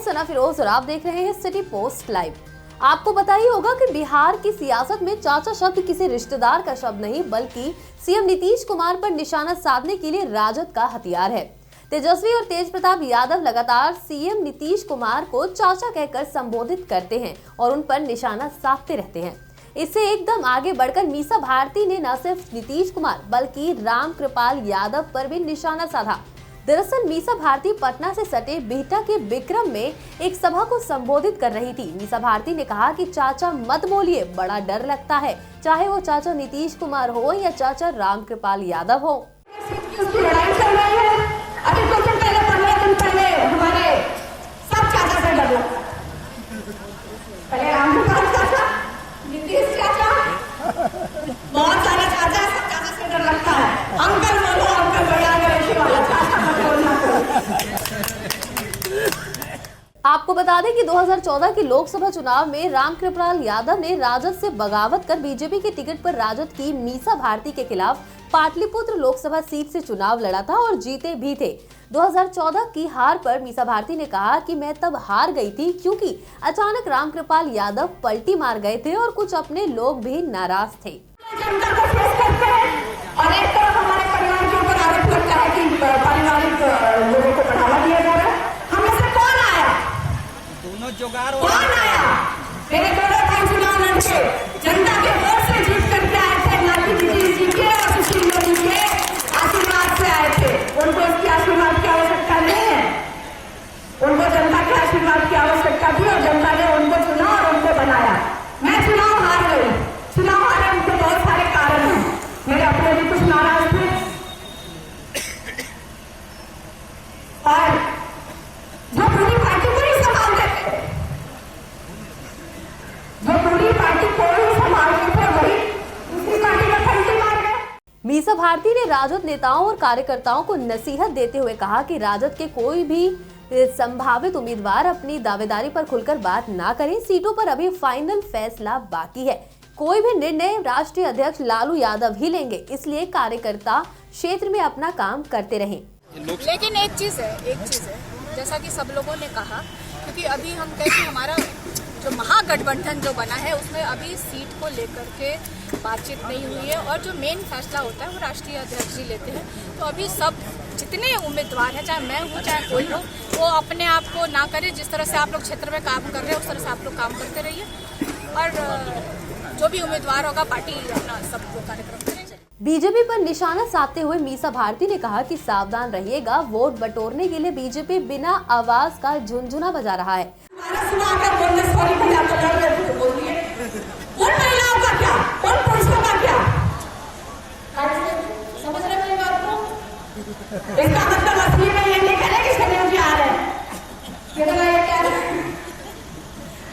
सना फिरोज और आप देख रहे हैं सिटी पोस्ट लाइव। आपको पता ही होगा कि बिहार की सियासत में चाचा शब्द किसी रिश्तेदार का शब्द नहीं बल्कि सीएम नीतीश कुमार पर निशाना साधने के लिए राजद का हथियार है। तेजस्वी और तेज प्रताप यादव लगातार सीएम नीतीश कुमार को चाचा कहकर संबोधित करते हैं और उन पर निशाना साधते रहते हैं। इससे एकदम आगे बढ़कर मीसा भारती ने न सिर्फ नीतीश कुमार बल्कि रामकृपाल यादव पर भी निशाना साधा। दरअसल मीसा भारती पटना से सटे बिहटा के विक्रम में एक सभा को संबोधित कर रही थी। मीसा भारती ने कहा कि चाचा मत बोलिए, बड़ा डर लगता है, चाहे वो चाचा नीतीश कुमार हो या चाचा रामकृपाल यादव हो। लड़ाई चल रही है। अभी कुछ दिन पहले 15 दिन पहले हमारे सब चाचा से डर लगता है। पहले रामकृपाल चाचा, नीतीश चाचा, बहुत सारे चाचा, सब चाचा से डर लगता है। अंकल बोलो, अंकल बड़ा गए वाला चाचा मत बोलना। आपको बता दें कि 2014 के लोकसभा चुनाव में रामकृपाल यादव ने राजद से बगावत कर बीजेपी के टिकट पर राजद की मीसा भारती के खिलाफ पाटलिपुत्र लोकसभा सीट से चुनाव लड़ा था और जीते भी थे। 2014 की हार पर मीसा भारती ने कहा कि मैं तब हार गई थी क्योंकि अचानक रामकृपाल यादव पलटी मार गए थे और कुछ अपने लोग भी नाराज थे। जनता को फेस करते हैं और एक तरफ हमारे परिवार के ऊपर आरोप लगता है कि पारिवारिक लोगों को बढ़ावा दिया जा रहा है। हमें से कौन आया? दोनों जुगाड़ कौन आया? मेरे दोनों भाई चुनाव लड़के जनता के वोट से जीत करके आए थे। नाती जी के और सुशील मोदी के आशीर्वाद से आए थे। उनको इसकी आशीर्वाद की आवश्यकता नहीं है। उनको जनता के आशीर्वाद की आवश्यकता थी और जनता ने उनको चुना और उनको बनाया। मैं चुनाव हार गई। चुनाव हारे उनके बहुत सारे कारण हैं। मेरे अपने भी कुछ नाराज थे और जो पूरी पार्टी को ही संभालते थे, जो पूरी पार्टी को ही संभालते थे, वही दूसरी पार्टी में फंसी मार गए। मीसा भारती ने राजद नेताओं और कार्यकर्ताओं को नसीहत देते हुए कहा कि राजद के कोई भी संभावित उम्मीदवार अपनी दावेदारी पर खुलकर बात ना करें। सीटों पर अभी फाइनल फैसला बाकी है। कोई भी निर्णय राष्ट्रीय अध्यक्ष लालू यादव ही लेंगे, इसलिए कार्यकर्ता क्षेत्र में अपना काम करते रहें। लेकिन एक चीज है जैसा कि सब लोगों ने कहा, क्योंकि अभी हम कहते हैं हमारा जो महागठबंधन जो बना है उसमें अभी सीट को लेकर के बातचीत नहीं हुई है और जो मेन फैसला होता है वो राष्ट्रीय अध्यक्ष जी लेते हैं। तो अभी सब जितने उम्मीदवार हैं, चाहे मैं हूँ चाहे कोई हो, वो अपने आप को ना करे। जिस तरह से आप लोग क्षेत्र में काम कर रहे हैं उस तरह से आप लोग काम करते रहिए और जो भी उम्मीदवार होगा पार्टी अपना सब कार्यक्रम करें। बीजेपी पर निशाना साधते हुए मीसा भारती ने कहा कि सावधान रहिएगा, वोट बटोरने के लिए बीजेपी बिना आवाज का झुनझुना बजा रहा है। इसका मतलब असली में ये नहीं करे कि संजय जी आ रहे हैं। ये क्या है?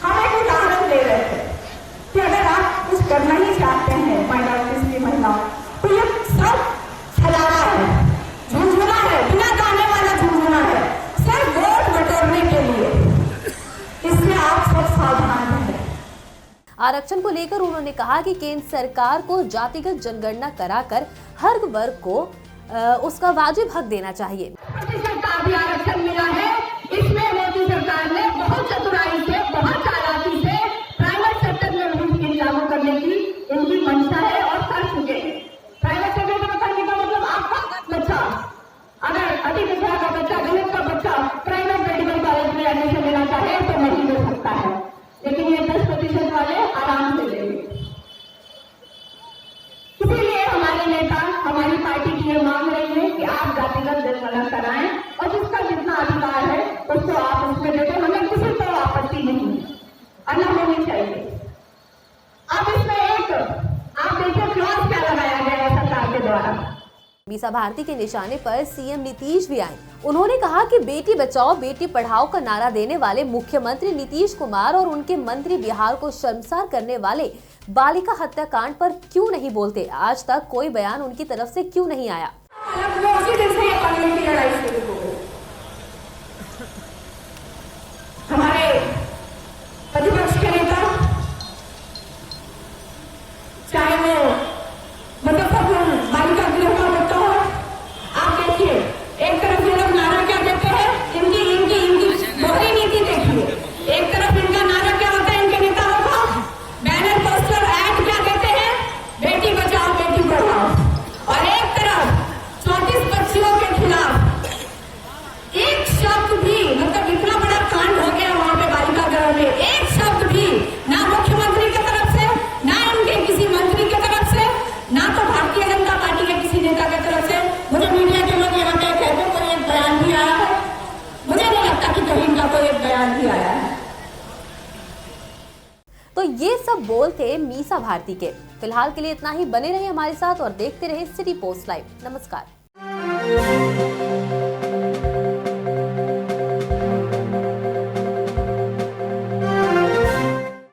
हम एक उदाहरण दे रहे थे कि अगर आप कुछ करना ही चाहते हैं माइनॉरिटीज की महिलाओं, तो ये सब छलावा है, झुनझुना है, बिना गाने वाला झुनझुना है, सिर्फ वोट बटोरने के लिए। इससे आप सब सावधान रहें। आरक्षण को लेकर उन्होंने कहा कि केंद्र सरकार को जातिगत जनगणना कराकर हर वर्ग को उसका वाजिब हक देना चाहिए। प्रतिशत का भी आरक्षण मिला है। इसमें मोदी सरकार ने बहुत चतुराई से, बहुत चालाकी से प्राइवेट सेक्टर में भी स्कीम लागू करने की इनकी मंशा है और कर चुके हैं। प्राइवेट सेक्टर में करने का मतलब आपका बच्चा, अगर अति पिछड़ा का बच्चा, गरीब का बच्चा प्राइवेट मेडिकल कॉलेज में एडमिशन लेना चाहे तो नहीं ले सकता है, लेकिन ये 10% वाले आराम से लेंगे। इसीलिए हमारे नेता, हमारी पार्टी की ये मांग रही है कि आप जातिगत जनगणना कराएं और जिसका जितना अधिकार है उसको आप उसमें देते। हमें किसी को आपत्ति नहीं है और न होनी चाहिए। अब इसमें एक आप देखिए क्लॉज क्या लगाया गया है सरकार के द्वारा। मीसा भारती के निशाने पर सीएम नीतीश भी आए। उन्होंने कहा कि बेटी बचाओ बेटी पढ़ाओ का नारा देने वाले मुख्यमंत्री नीतीश कुमार और उनके मंत्री बिहार को शर्मसार करने वाले बालिका हत्याकांड पर क्यों नहीं बोलते। आज तक कोई बयान उनकी तरफ से क्यों नहीं आया। हमारे प्रतिपक्ष के नेता चाहे वो मुजफ्फरपुर बालिका गृह का मुद्दा हो, आप देखिए एक तरफ ये लोग नारा क्या देते हैं, इनकी दोहरी नीति देखिए। ये सब बोल थे मीसा भारती के। फिलहाल के लिए इतना ही। बने रहे हमारे साथ और देखते रहे सिटी पोस्ट लाइव। नमस्कार।